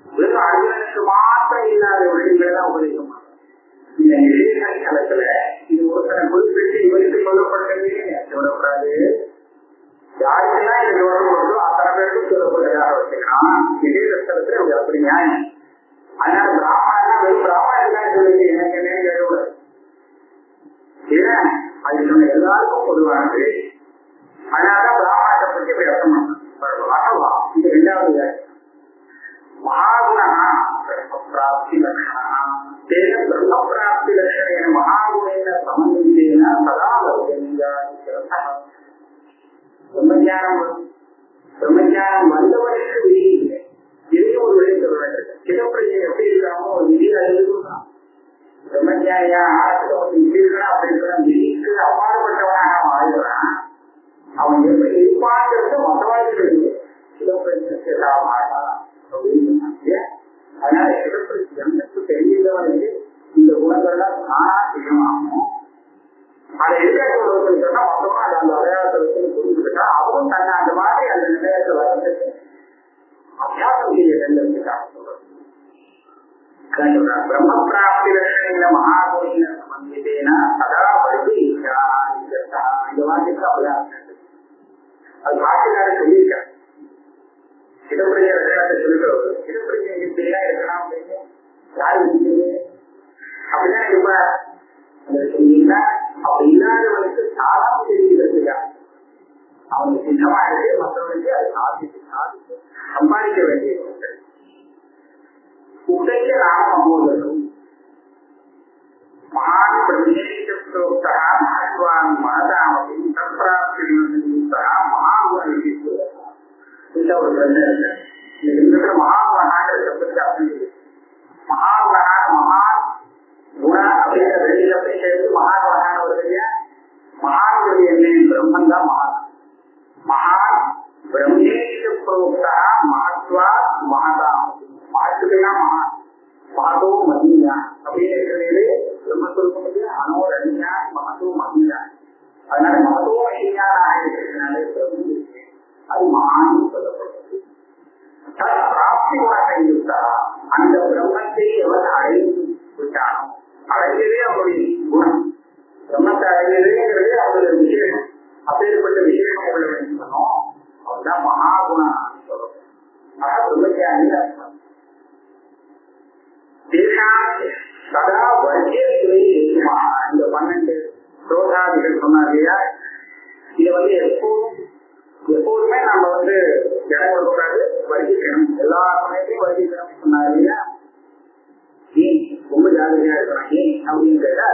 வெறும் அர்ஜுனனுக்கு மாத்திரம் இல்லாத விஷயங்களை தான் உபதேசம் பண்றாங்க. இந்த நிஷேத காலத்துல இது ஒருத்தனை குறிப்பிட்டு இவருக்கு சொல்லப்படுறது சொல்லக்கூடாது. யாருக்கெல்லாம் இது சொல்லப்படுறதோ அத்தனை பேருக்கும் சொல்லப்படுறதாக வச்சுக்கலாம். நிஷேதத்துல இது அப்படி நியாயம். அதனால பிராமணன் வெறும் பிராமணன் சொல்லிட்டு எனக்கு என்ன கேட்கக்கூடாது. ஏன்னா அது சொன்ன எல்லாருக்கும் பொதுவானது. அதனாலதான் பிராமணத்தை பற்றி இப்படி அர்த்தம் அசவா. இது ரெண்டாவது மகாகுணா பிராப்தி லட்சணா பிரம்ம லட்சண மகாகுணேன சமந்தேன சதா பிரம்மஞானம் பிரம்மஞானம் வந்தவனுக்கு விதி இல்லை. இதையும் ஒரு விலை சொல்ல வேண்டும். சிதப்பிரஜை எப்படி இருக்காமோ விதி அறிவுதான். பிரம்மஞானியா இப்படி இருக்கா அப்படி இருக்கா விதிக்கு அப்பாற்பட்டவனாக வாழ்கிறான். அவன் எப்படி இருப்பாங்கிறது மற்றவாழ்க்கை இருக்கு. சிதப்பிரஜை அப்படின்னு சொன்னாங்க. அதனால சிதப்பிரஜை எனக்கு தெரிந்தவனுக்கு இந்த குணங்கள்லாம் தானா செய்யணும். அதை எதிர்த்து சொன்னா மொத்தமா அந்த அடையாளத்தை வச்சு புரிஞ்சுக்கிட்டா அவரும் தன்னை அந்த மாதிரி அந்த நிலையத்துல வளர்ந்துட்டு இடங்களுக்காக சொல்றது. அதான் சொல்றாங்க, பிரம்ம பிராப்தி லட்சண மகாபோதின சம்பந்தேனா சதா வருது இந்த வாக்கியத்துக்கு அப்படிதான் அது பாட்டினால சொல்லியிருக்காங்க. இடப்பிடிக்க லட்சணத்தை சொல்லிட்டு இடப்பிடிக்க இப்படிலாம் இருக்கலாம் அப்படின்னு யாரு விதிக்கிறது அப்படிதான் இருப்ப சொன்னீங்கன்னா அப்படி இல்லாதவனுக்கு சாதம் தெரிவிக்கிறதுக்கா அவனுக்கு சின்னமா இருக்கு, மற்றவனுக்கு அது சாதித்து சம்பாதிக்க வேண்டிய உடைய நாம அமோதரும் மகான் பிரதேசோக்தா மகத்வான் மகதாமதி தற்பிராப்தியுக்தா மகாகுணி இந்த ஒரு பிரச்சனை இருக்கு. மகாகுணாங்கிற சப்தத்தை அப்படி மகாகுணா மகான் குண அப்படிங்கிற ரெண்டு சப்தை சேர்த்து மகாகுணான ஒரு மகான் என்ன பிரம்மன் தான் மகான். மகான் பிரம்மேஷ புரோக்தா மகத்வா மகதாமதி மகத்துக்கெல்லாம் மகான் மகதோ மதியா அப்படின்னு இருக்கிறது பிரம்ம சொல்லும்போது அனோரண்யா மகதோ மதியா. அதனால மகதோ மதியானாக இருக்கிறதுனால அது மகான் சொல்லப்படுறது. பிராப்தி குணத்தை இருக்கா அந்த பிரம்மத்தை எவன் அடைந்து விட்டானோ அடைஞ்சதே அவருடைய குணம். பிரம்மத்தை அடைஞ்சதுங்கிறது அவருடைய விசேஷம். அப்பேற்பட்ட விசேஷம் உள்ள வேண்டும் சொன்னோம். அதுதான் மகாகுணம் சொல்லணும். ஆக பிரம்மத்தியானி அர்த்தம். சதா வர்க்கே இந்த 12 ஸ்ரோதாதிகள் சொன்னார் இல்லையா, இதை எப்போதுமே நம்ம இடம் கொடுக்கூடாது, வர்க்கிக்கணும். எல்லா சமயத்தையும் வர்க்கிக்கணும் சொன்னார் இல்லையா. ஏன் ரொம்ப ஜாகிரதையா இருக்கலாம் ஏன் அப்படின்னு கேட்டா,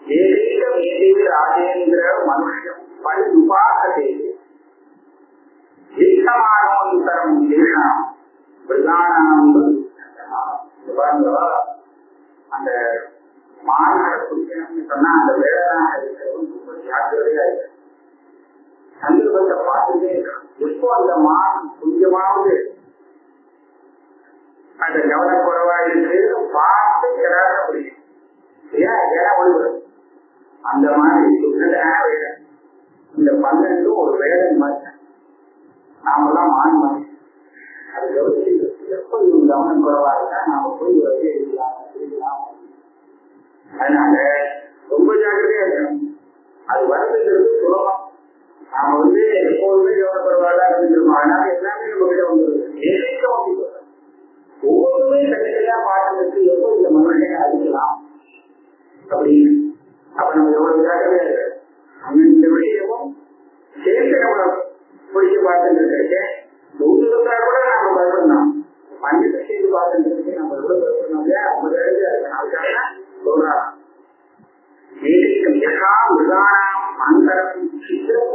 ஏதேகம் ஏதேவி ராஜேந்திர மனுஷம் பல உபாசத்தை ஏகமானோந்தரம் தேசாம் பிரதானம் அந்த மான்களை குடிக்கணும்னு சொன்னா அந்த வேலையாக இருக்கிறது ஜாக்கிரதையா இருக்கு. சந்தர்ப்பத்தை பார்த்துட்டே இருக்கான். எப்போ அந்த மான் கொஞ்சமாவது அந்த கவனக்குறைவா இருக்கு பார்த்து கிடாத முடியும். ஏன் ஏன்னா ஒழுங்கு அந்த மாதிரி வேலை இந்த 12 ஒரு வேலை மாதிரி நாமெல்லாம் மான் மாதிரி அது கவனிச்சு எப்போ கவனம் குறைவா இருக்கா நாம போய் வரைய எடுக்கலாம். அதனால ரொம்ப ஜாக்கிரதையா இருக்கணும். அது வருதுங்கிறது சுலபம். நாம எப்போதுமே கவனக்குறைவாதான் இருந்துருக்கோம். அதனால எல்லாமே நம்ம கிட்ட வந்துருது. ஒவ்வொருமே தனித்தனியா பாட்டுக்கு எப்போ இந்த மனுஷனை அழிக்கலாம் அப்படின்னு அப்ப நம்ம எவ்வளவு ஜாக்கிரதையா இருக்கு. அந்த விஷயமும் சேர்த்து நம்ம பிடிச்சு பார்த்துட்டு இருக்கேன். ஒவ்வொருத்தா கூட நம்ம பயப்படணும். பஞ்சத்தை செய்து பார்த்துட்டு நம்ம எவ்வளவு பயப்படணும் இல்லையா. நம்ம ஜாக்கிரதையா இருக்கணும். அதுக்காக சொல்றாங்க அந்தரம் சித்திரம்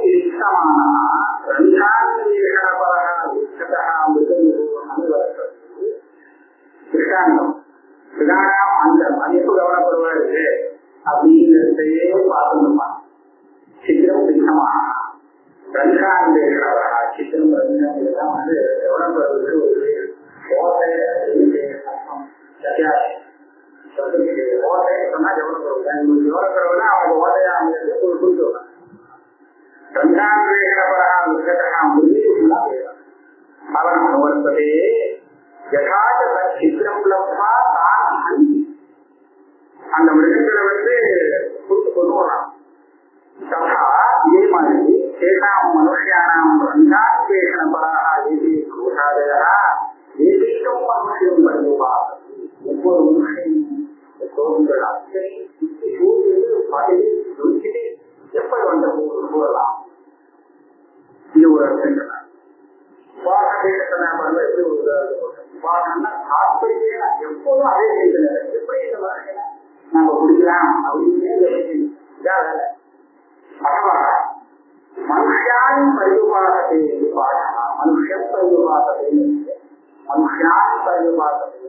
திருஷ்டாந்தம் பிரதானம் அந்தரம் அது எப்ப கவனப்படுவா இருக்கு அப்படிங்கிறதையே பார்த்துமா. சித்திரம் சித்தமாக பிரதான சித்திரம் பிரதெல்லாம் கவனப்படுவதற்கு ஒரு ஓட்டை ஓட்டையை சொன்னா கவனப்படுவது கவனப்படுவதுன்னா அவங்க ஓட்டையா அமைகிறது ஒரு குறித்து அவன் அனுவன்பதே யதார்த்த சித்திரம் லப்தா தான் அந்த மிருகங்களை கூட்டு கொண்டு வரான். ததா இதே மாதிரி சேஷாம் மனுஷியானாம் ரந்தாத்வேஷணபராக ஏதே கோஷாதயா ஏதேக்கம் மனுஷியம் பண்ணுவா. ஒவ்வொரு மனுஷனையும் சோகங்கள் அத்தனை எப்படி வந்த கூறலாம். இது ஒரு அர்த்தம். எப்போதும் அதே செய்யல எப்படி இந்த மனுஷனை நாம குடிக்கலாம் அப்படின்னு மனுஷியான் பரிபாகத்தை பாடலாம். மனுஷன் பரிபாகத்தை மனுஷியான் பரிபாகத்தை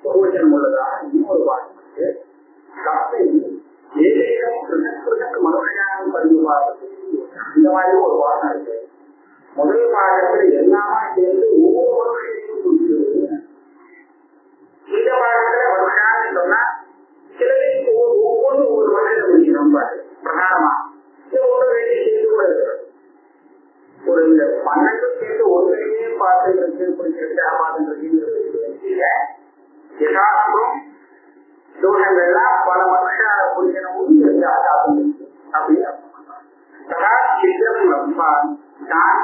பகுவச்சனம் உள்ளதாக இன்னொரு பாட்டு மனுஷியான் பரிபாகத்தை இந்த மாதிரி ஒரு பாடம் இருக்கு. முதல் பாடத்தில் எல்லாமா சேர்ந்து ஒவ்வொரு மனுஷனையும் குறிக்கிறது. இந்த பாடத்துல மனுஷான்னு சொன்னா சிலருக்கு ஒவ்வொரு ஒரு மனுஷனை குறிக்கணும் பாரு பிரதானமா ஒன்று வேண்டி சேர்ந்து கூட இருக்கிறது. ஒரு இந்த 12 சேர்ந்து ஒருவரையே பார்த்து பிடிச்சிருக்கா பார்த்துட்டு யதார்த்தம் தோஷங்கள்லாம் பல வருஷம் புரியணும் அப்படின்னு சதா சித்திரம் ரம்பான் தான்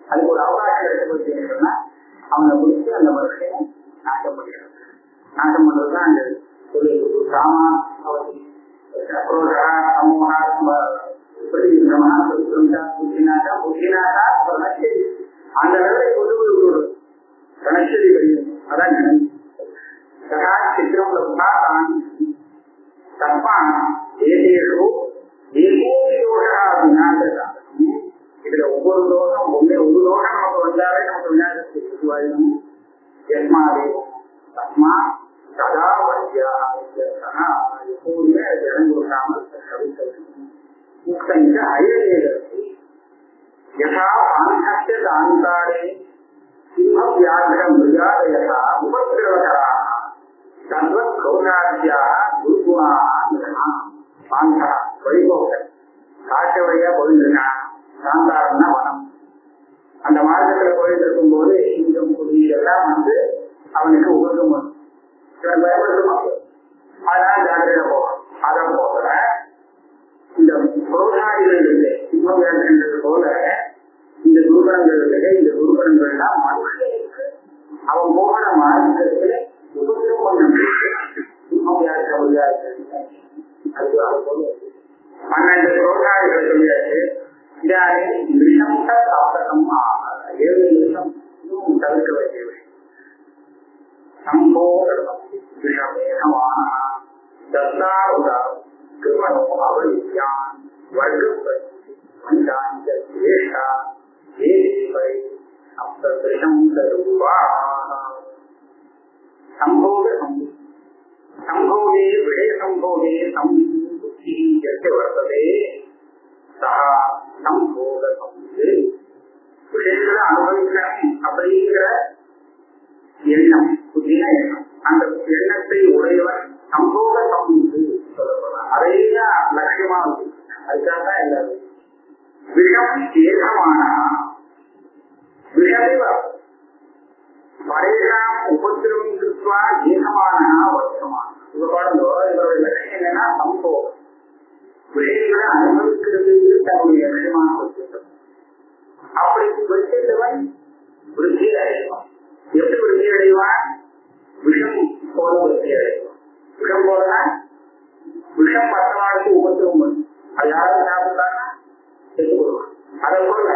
அதுக்கு ஒரு அவகாசம் எடுத்து அவனை பிடிச்சி அந்த வருஷம் நாட்டம் பண்ணிடுறது. நாட்டம் பண்றதுதான் அந்த ஒரு ராமா அவதி சமூகா அந்த வேலை கொண்டு கணச்சதி வரையும் அதான் சதா சித்திரம் ரம்பான் தப்பான் ஏதேஷோ இதுல ஒவ்வொரு தோஷம் ஒரு தோஷம் நமக்கு வந்தாலே நமக்கு விநாயகர் ஜென்மாவே தஸ்மா சதா வத்தியா எப்போதுமே இடம் கொடுக்காமல் முக்தங்க அயலேகத்தை யதா பாந்தஸ்ய தாந்தாரே சிம்ம வியாகிரம் மிருகாதயா உபதிரவகரா தன்வத் கௌராத்யா குருகுணா பாந்தா வழிபோக்கன் காட்டு வழியா போயிருந்தா சாந்தாரம்னா வனம். அந்த மார்க்கத்துல போயிட்டு இருக்கும் போது சிங்கம் புலி இதெல்லாம் அவனுக்கு உபதம் வரும். பயன்படுத்தும். அதனால ஜாக்கிரதை போகணும். அதை போல இந்த புரோசாரிகள் இருக்கு சிம்ம வியாசன்றது போல இந்த குருபரங்கள் இருக்கு. இந்த குருபரங்கள்லாம் மனுஷனுக்கு அவன் போகிற மார்க்கத்துல உபதம் பண்ண சிம்ம வியாச பன்னெண்டு புரோசாரிகளை சொல்லியாச்சு. விஷம் சாப்பிடணும் 7 நிமிஷம் தவிர்க்க வேண்டியவை. சம்போதம் விஷமேகமான தத்தாவுதாரம் கிருமணோ அவரியான் வர்க்கப்படி மஞ்சாஞ்சேஷா ஏவை அப்தம் தருவா சம்போத சம்போகே விடய சம்போகே புத்தி வர்த்ததே சம்போத விஷயங்களை அனுபவிக்கணும் அப்படிங்கிற எண்ணம் புத்தின எண்ணம். அந்த எண்ணத்தை உடையவன் சம்போக சம்பு சொல்லப்படலாம். அதையே லட்சியமா இருக்கு. அதுக்காக எல்லாரும் விஷம் ஏகமான விஷமிவ பரேஷாம் உபத்திரம் கிருத்வா ஏகமான வருஷமான இவ பாருங்க. இதோட லட்சியம் என்னன்னா சம்போகம். விஷயங்களை அனுபவிக்கிறது தன்னுடைய லட்சியமாக வச்சிருக்கோம். அப்படி வச்சிருந்தவன் விருத்தி அடைவான். எப்படி விருத்தி அடைவான்? விஷம் போல விருத்தி அடைவான். விஷம் போலனா விஷம் மற்றவாளுக்கு உபத்திரம் பண்ணும். அது யாரும் சாப்பிட்டாங்கன்னா செத்து கொடுவான். அதை போல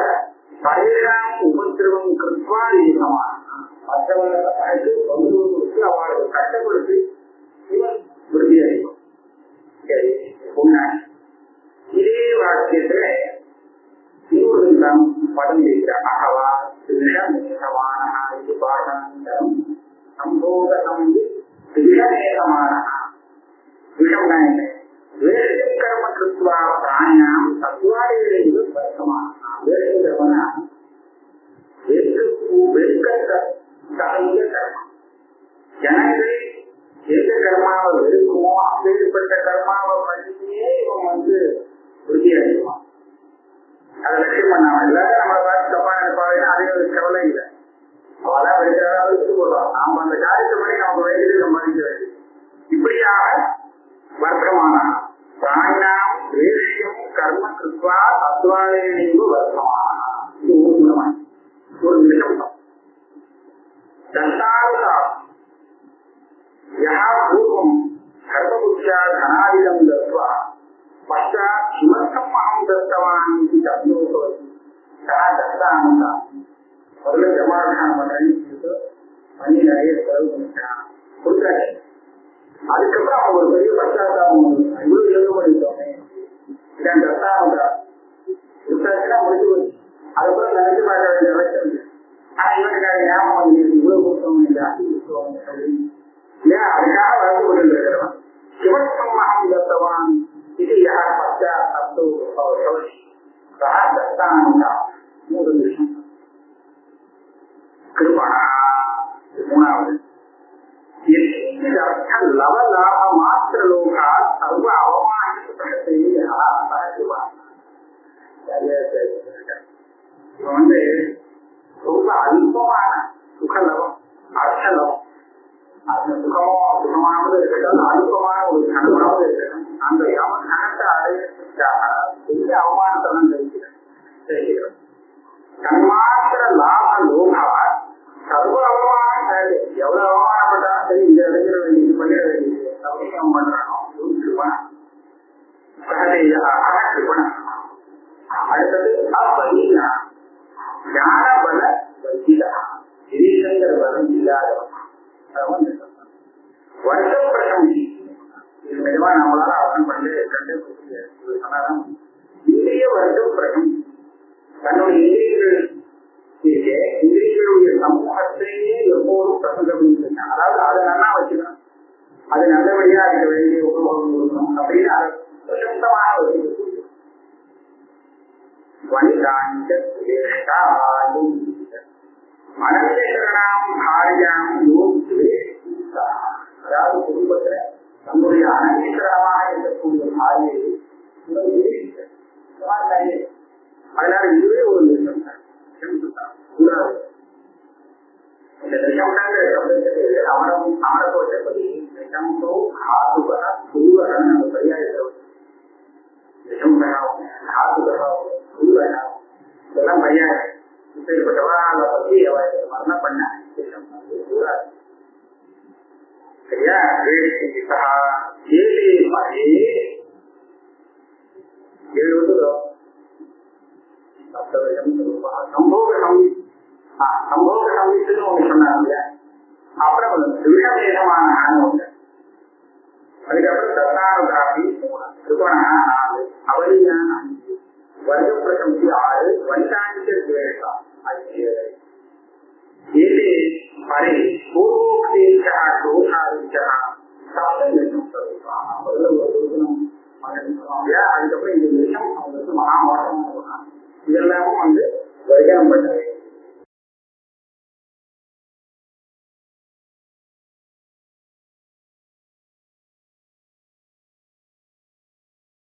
பரேஷாம் உபத்திரவம் கிருத்வா ஏகமான மற்றவர்களுக்கு பங்கு கொடுத்து அவளுக்கு கஷ்டப்படுத்தி இவன் விருத்தி அடைவான். சரி உண்மை. இதே வாக்கியத்துல இன்னொரு பதம் இருக்கிறார். அகவா விஷமேகமான பாடம் சம்போதனம் விஷமேகமான விஷம் வேறு கர்ம கிருத்வா பிராணியாம் சத்வாரிகளிலிருந்து பரசமான வேறு கர்மனா கர்மம். ஜனங்கள் எந்த கர்மாவை வெறுக்குமோ அப்பேற்பட்ட கர்மாவை பண்ணியே இவன் விருத்தி அடைவான். அதை லட்சியம் பண்ணாம எல்லாரும் நம்மளை பார்த்து தப்பா நினைப்பாங்கன்னா அதே ஒரு கவலை இல்லை. அவெல்லாம் வெறுக்கிறாங்க போடுறான். நாம அந்த காரியத்தை பண்ணி நமக்கு வேண்டியது சம்பாதிக்க வேண்டியது. இப்படியாக வர்க்கமான பிராணினாம் வேஷ்யம் கர்ம கிருத்வா தத்வாரேணிவு வர்க்கமான இது ஒரு நிமிஷம் தத்தாவதா யா பூர்வம் சர்வபுத்தியா தனாதிகம் தத்வா பஷாத் கிமர்த்தம் அகம் தத்தவான் இது தத்னோபவதி சா தத்தானந்தா முதல்ல ஜமாதானம் பண்ணி நிறைய செலவு பண்ணிட்டான் கொடுக்காச்சு. அதுக்கப்புறம் அவங்க ஒரு பெரிய பச்சாத்தாபம் இவ்வளவு செலவு பண்ணிட்டோமே இதான் தத்தானந்தா கொடுத்தாச்சுன்னா முடிஞ்சு போச்சு. அதுக்கப்புறம் நினைச்சு பார்க்க வேண்டிய அவசியம் இல்லை. ஆனா இவனுக்காக ஞாபகம் இவ்வளவு கொடுத்தவங்க ஜாஸ்தி கொடுத்தவங்க ஏன் அதுக்காக வளர்ந்து கொண்டிருக்கிறவன் சிவத்தம் அகம் தத்தவான் இது யார் பச்சா தத்து தத்தானந்தா 3 நிமிஷம் கிருபணா. மூணாவது லவலாப மாத்திர லோகா சர்வ அவமானத்தை ரொம்ப அல்பமான சுகலவம் அர்த்தலவம். அந்த சுகமானது இருக்கட்டும், அல்பமான ஒரு கனமாவது இருக்கட்டும். அந்த கணத்தை அடையிறதுக்காக பெரிய அவமானத்தெல்லாம் தெரிவிக்கிறோம். கண்மாத்திர லாப லோகவா சர்வ அவமானம் தேவை. எவ்வளவு அவமானப்பட்டாலும் சரி, இந்த இடத்துல வேண்டியது பண்ணிட வேண்டியது சமயம் பண்றானோ கிருபணம். அடுத்தது அப்பீனா ஞான பல வஜிதா கிரீசங்கர பலம் இல்லாதவன். வருஷ பிரசந்தி இது மெதுவா நம்மளால அவன் பண்ணி கண்டு சொன்னாலும் இந்திரிய வருஷ பிரசந்தி தன்னுடைய இந்திரியர்களுடைய சமூகத்தையே எப்போதும் பிரசங்கம். அதாவது அதை நல்லா வச்சுக்கணும், அது நல்லபடியா இருக்க வேண்டிய உபயோகம் கொடுக்கணும் அப்படின்னு அதை பிரசந்தமாக வச்சுக்க. அனந்தேஸ்வரனாம் பாரியாம் யோகித்து, அதாவது குடும்பத்துல நம்முடைய அனந்தேஸ்வரமாக இருக்கக்கூடிய பாரியை அதனால இதுவே ஒரு விஷயம் தான். இந்த விஷம்ங்கிற சப்தத்துக்கு அமரக்கோட்டை விஷம்தோ ஆசுகர புதுவரன் நம்ம பரியாயிரம் விஷம் வேணாம், ஆசுகரம் புதுவரம் இதெல்லாம் பரியாயம். இப்படிப்பட்டவராக பற்றி மரணம் பண்ண விஷம் கூடாது சரியா. சம்போக சமீபத்துன்னு ஒண்ணு சொன்னாங்க. அப்புறம் விஷபேதமான ஒண்ணு, அதுக்கப்புறம் தத்தானுதாபி 4, அவலியான 5, வருஷ பிரசந்தி 6, வைதானிக துவேஷா 5. ஏதே பரே பூர்வோக்தேச்ச தோஷாதிச்ச சப்தம் சொல்லுவாங்க. அதுக்கப்புறம் இந்த விஷயம் அவங்களுக்கு மகாமோசமான இதெல்லாமும் வரிகரம் பண்ண வேண்டும்.